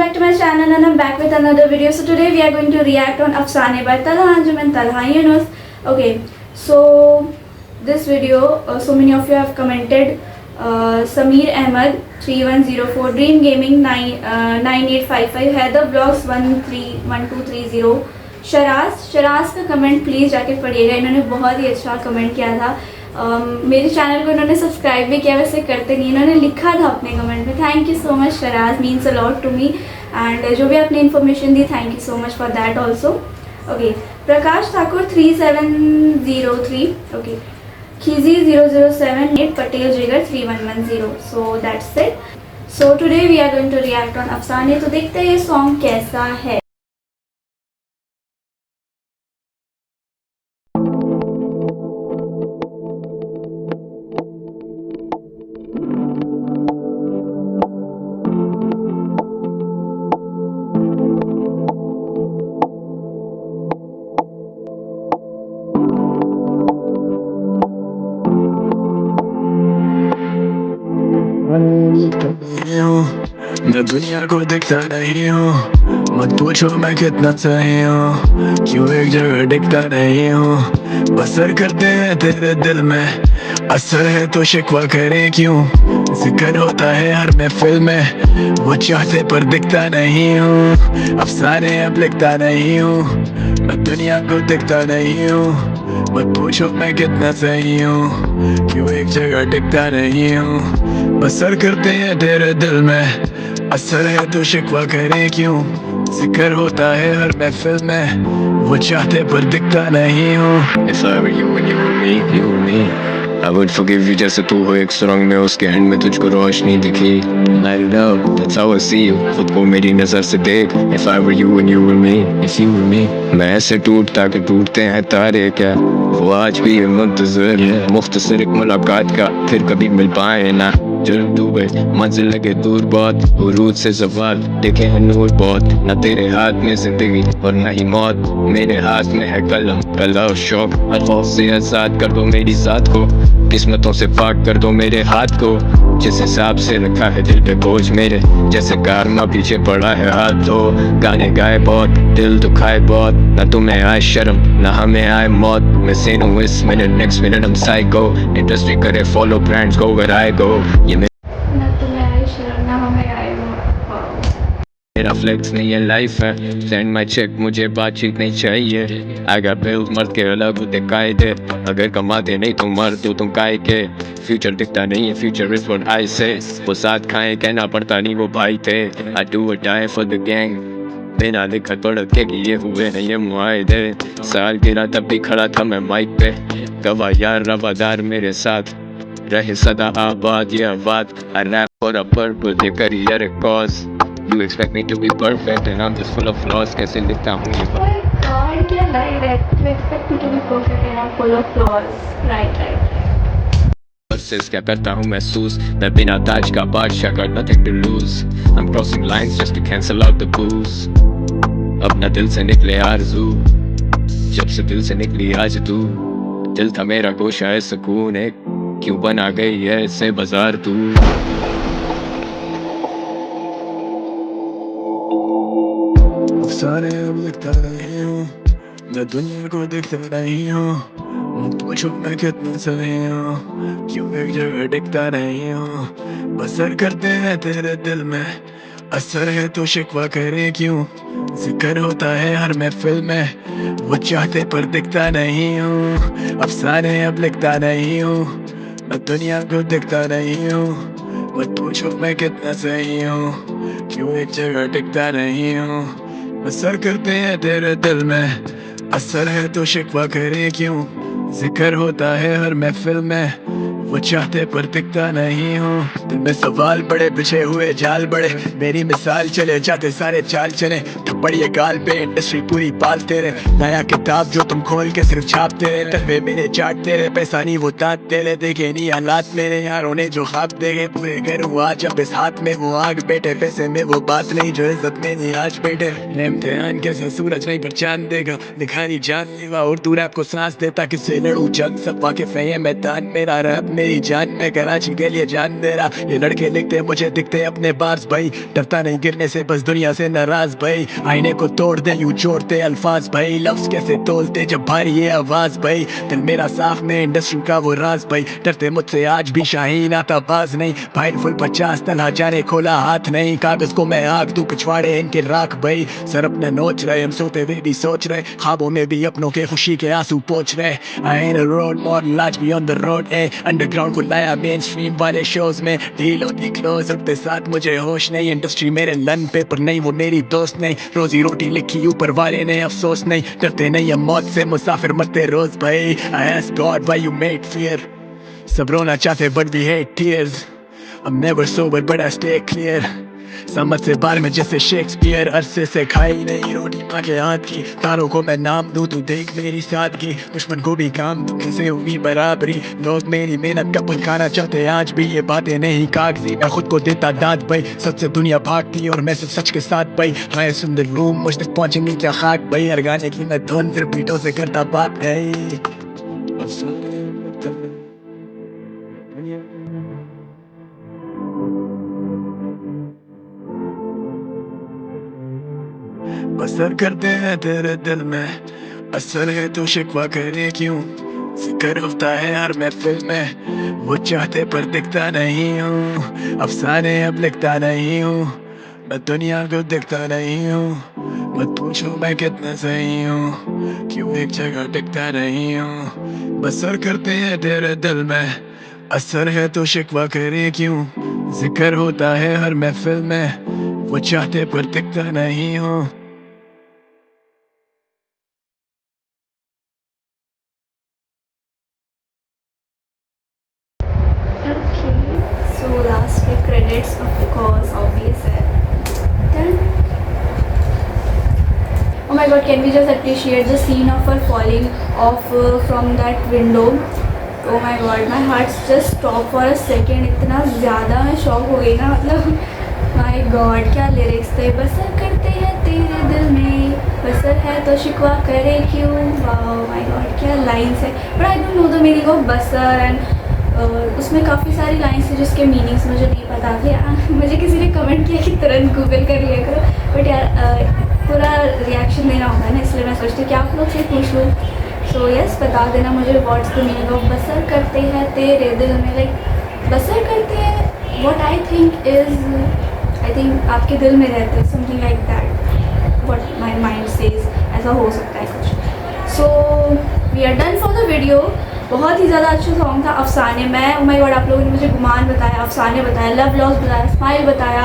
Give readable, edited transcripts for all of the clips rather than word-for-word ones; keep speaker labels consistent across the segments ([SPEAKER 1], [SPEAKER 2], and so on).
[SPEAKER 1] back to my channel and I'm back with another video. So today we are going to react on Afsane by Talha Anjum and Talha Yunus. Okay, so this video, so many of you have commented. Sameer Ahmed 3104, Dream Gaming 9855, Heather Vlogs 131230, Sharaj का comment please जाके पढ़िएगा. इन्होंने बहुत ही अच्छा comment किया था. मेरे channel को इन्होंने सब्सक्राइब भी किया, वैसे करते नहीं. इन्होंने लिखा था अपने कमेंट में. Thank you so much Sharaz, means a lot to me. And जो भी आपने इन्फॉर्मेशन दी, thank you so much for that also. Okay, Prakash Thakur 3703, okay, Khiji 0078, Patel Jigar 3110. So that's it. So today we are going to react on Afsane. तो देखते हैं ये song कैसा है.
[SPEAKER 2] मैं दुनिया को दिखता नहीं हूँ, मत पूछो मैं कितना सही हूँ, क्यों एक जगह टिकता नहीं हूँ. बसर करते हैं तेरे दिल में, असर है तो शिकवा करें क्यों. जिक्र होता है हर महफिल में, वो चाहते पर दिखता नहीं हूँ. अफसाने अब लिखता नहीं हूँ, मैं दुनिया को दिखता नहीं हूँ. मत पूछो मैं कितना सही हूँ, क्यों एक जगह टिकता नहीं हूँ. बसर करते हैं तेरे दिल में, असर है तो शिकवा करें क्यों. जिक्र होता है हर महफिल में, वो चाहते पर दिखता नहीं हूँ. If I were you and you were me, you were me, I would forgive you जैसे तू हो एक सुरंग में, उसके एंड में तुझको रोशनी दिखी. Light it up, that's how I see you, खुद को मेरी नजर से देख. If I were you and you were me, if you were me, मैं ऐसे टूटता कि टूटते हैं तारे क्या. वो आज भी मुंतज़िर मुख्तसर एक मुलाकात का, फिर कभी मिल पाए ना. जब डूबे मंजिल लगे दूर बहुत, उरूज से सवाल देखे हैं नूर बहुत. न तेरे हाथ में जिंदगी और न ही मौत, मेरे हाथ में है कलम, कला और शौक. हर खौफ से आजाद कर दो मेरी जात को, किस्मतों से पाक कर दो मेरे हाथ को. जिस हिसाब से रखा है दिल पे बोझ मेरे, जैसे कारना पीछे पड़ा है हाथ धो. गाने गाए बहुत, दिल दुखाए बहुत, न तुम्हें आए शर्म न हमें आए मौत. मैं सीन हूँ इस मिनट, नेक्स्ट मिनट हम साइको. इंडस्ट्री करे follow, brands go where I go. ये
[SPEAKER 1] ना तुम्हें आए शर्म ना हमें आए मौत.
[SPEAKER 2] मेरा फ्लेक्स नहीं है लाइफ है. सेंड माई चेक, मुझे बातचीत नहीं चाहिए. आगे बिल्स मर्द के अलग होते कायदे, अगर कमाते नहीं तो मर दो तुम काय के. फ्यूचर दिखता नहीं है, फ्यूचर इज व्हाट आई से. वो साथ खाए कहना पड़ता नहीं वो भाई थे. आई डू और डाई फॉर द गैंग, बिना लिखत पढ़त के किए हुए हैं ये मुआहदे. साल गिरा तब भी खड़ा था मैं माइक पे, गवाह यार रवादार मेरे साथ रहे सदा आबाद. ये आबाद I rap for a purpose, ये career a cause. You expect me to be perfect and I'm just full of flaws. कैसे लिखता हूँ ये बात.
[SPEAKER 1] God, क्या line है. You expect me to be perfect and I'm full of flaws. Right.
[SPEAKER 2] Versus क्या करता हूँ महसूस, मैं बिना ताज का बादशाह का nothing to lose. I'm crossing lines just to cancel out the booze. अपना दिल से निकले आरज़ू, जब से दिल से निकली आज तू. दिल था मेरा गोशा है सुकून एक, क्यों बना गई है इससे बाजार तू. अफसाने अब लिखता नहीं हूँ, मैं दुनिया को दिखता नहीं हूँ. पूछो मैं कितना सही हूँ, क्यों एक जगह टिकता नहीं हूँ. बसर करते हैं तेरे दिल में, असर है तो शिकवा करें क्यों. जिक्र होता है हर महफिल में, वो चाहते पर दिखता नहीं हूँ. अफसाने अब लिखता नहीं हूँ, मैं दुनिया को दिखता नहीं हूँ. मत पूछो मैं कितना सही हूँ, क्यों एक जगह टिकता नहीं हूँ. असर करते हैं तेरे दिल में, असर है तो शिकवा करें क्यों. जिक्र होता है हर महफिल में, वो चाहते पर दिखता नहीं हूँ. दिल में सवाल बड़े, बिछे हुए जाल बड़े, मेरी मिसाल चले जाते सारे चाल चले. थप्पड़ ये गाल पे इंडस्ट्री पूरी पालते रहे, नया किताब जो तुम खोल के सिर्फ छापते रहे. तलवे मेरे चाटते रहे, पैसा नहीं वो ताकते रहे. देखे नहीं हालात मेरे यारों ने जो ख्वाब देखे पूरे करूँ आज. अब इस हाथ में वो आग बैठे, पैसे में वो बात नहीं जो इज्जत में नहीं आज बैठे. इम्तिहान कैसे सूरज नहीं पर चांद देगा, दिखा नहीं जान लेवा और तू रैप को सांस देता. किससे लड़ू जग सब वाकिफ है ये मैदान मेरा. रैप मेरी जान में कराची के लिए जान दे रहा। ये लड़के लिखते मुझे दिखते अपने बार्स भाई, डरता नहीं गिरने से बस दुनिया से नाराज भाई। आईने को तोड़ दे यूं जोड़ते अल्फाज भाई, लफ्ज कैसे तोलते जब भारी ये आवाज भाई। दिल मेरा साफ में इंडस्ट्री का वो राज भाई, डरते मुझसे आज भी शाहीन आता बाज नहीं भाई। फुल 50 तनहा जाने खोला हाथ नहीं, कागज को मैं आग दूं पिछवाड़े इनके राख भाई। सर अपने नोच रहे हम सोते हुए भी सोच रहे, ख्वाबों में भी अपनों के खुशी के आंसू पोंछ रहे। I ain't a road model आज भी on the road अंडरग्राउंड को लाया मेन स्ट्रीम वाले शोज में। डील होती क्लोज उठते साथ मुझे होश नहीं, इंडस्ट्री मेरे लन पेपर नहीं वो मेरी दोस्त नहीं। रोजी रोटी लिखी ऊपर वाले ने अफसोस नहीं, डरते नहीं हम मौत से मुसाफिर मरते रोज भाई। I ask God why you made fear, सब रोना चाहते but we hate tears। I'm never sober but I stay clear, समझ से बाहर में जैसे शेक्सपियर। अरसे से खाई नहीं रोटी माँ के हाथ की, तारों को मैं नाम दूं तू देख मेरी सादगी। दुश्मन को भी काम दूं किसे हुई बराबरी, लोग मेरी मेहनत का फल खाना चाहते आज भी। ये बातें नहीं कागजी मैं खुद को देता दाद भाई, सच से दुनिया भागती और मैं सिर्फ सच के साथ भाई। मैं सुंदर रूम मुझ तक पहुंचेंगी क्या खाक भाई, हर गाने की मैं धुन फिर पीठों से करता बात है। बसर करते हैं तेरे दिल में, असर है तो शिकवा करे क्यों। जिक्र होता है हर महफिल में, वो चाहते पर दिखता नहीं हूँ। अफसाने अब लिखता नहीं हूँ, मैं दुनिया को दिखता नहीं हूँ। मत पूछो मैं कितना सही हूँ, क्यों एक जगह टिकता नहीं हूँ। बसर करते हैं तेरे दिल में, असर है तो शिकवा करे क्यों। जिक्र होता है हर महफिल में, वो चाहते पर दिखता नहीं हूँ।
[SPEAKER 1] Okay, so last के credits of course obvious है. Then, oh my god, can we just appreciate the scene of her falling off from that window? Oh my god, my heart just stopped for a second. इतना ज़्यादा मैं shock हो गई ना, मतलब my god क्या lyrics थे। बसर करते हैं तेरे दिल में, बसर है तो शिकवा करे क्यों। Wow my god क्या lines है, but I don't know the meaning of बसर and उसमें काफ़ी सारी लाइन्स थी जिसके मीनिंग्स मुझे नहीं पता थे। मुझे किसी ने कमेंट किया कि तुरंत गूगल कर लिया करो, बट यार पूरा रिएक्शन देना होगा ना, इसलिए मैं सोचती हूँ कि आप लोग से पूछ लूँ। सो यस बता देना मुझे व्हाट्स द मीनिंग ऑफ बसर करते हैं तेरे दिल में। लाइक बसर करते हैं व्हाट आई थिंक आपके दिल में रहते हैं, something like that what my mind says, ऐसा हो सकता है कुछ। So we are done for the video. बहुत ही ज़्यादा अच्छा सॉन्ग था अफसाने। मैं ओ माय गॉड आप लोगों ने मुझे गुमान बताया, अफसाने बताया, लव लॉस बताया, स्माइल बताया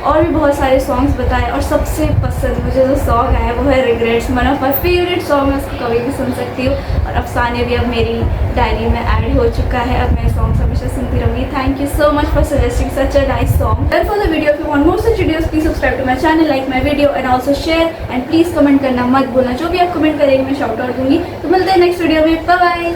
[SPEAKER 1] और भी बहुत सारे सॉन्ग्स बताए। और सबसे पसंद मुझे जो सॉन्ग आया वो है regrets, one of my favourite song. मैं उसको कभी भी सुन सकती हूँ और अफसाने भी अब मेरी डायरी में ऐड हो चुका है। अब मैं सॉन्ग्स हमेशा सुनती रहूँगी। Thank you so much for suggesting such a nice song. Then for the video if you want more such videos please subscribe to my channel, like my video and also share and please comment करना मत भूलना। जो भी आप comment करेंगे मैं shout out दूंगी। तो मिलते हैं नेक्स्ट वीडियो में, बाय बाय।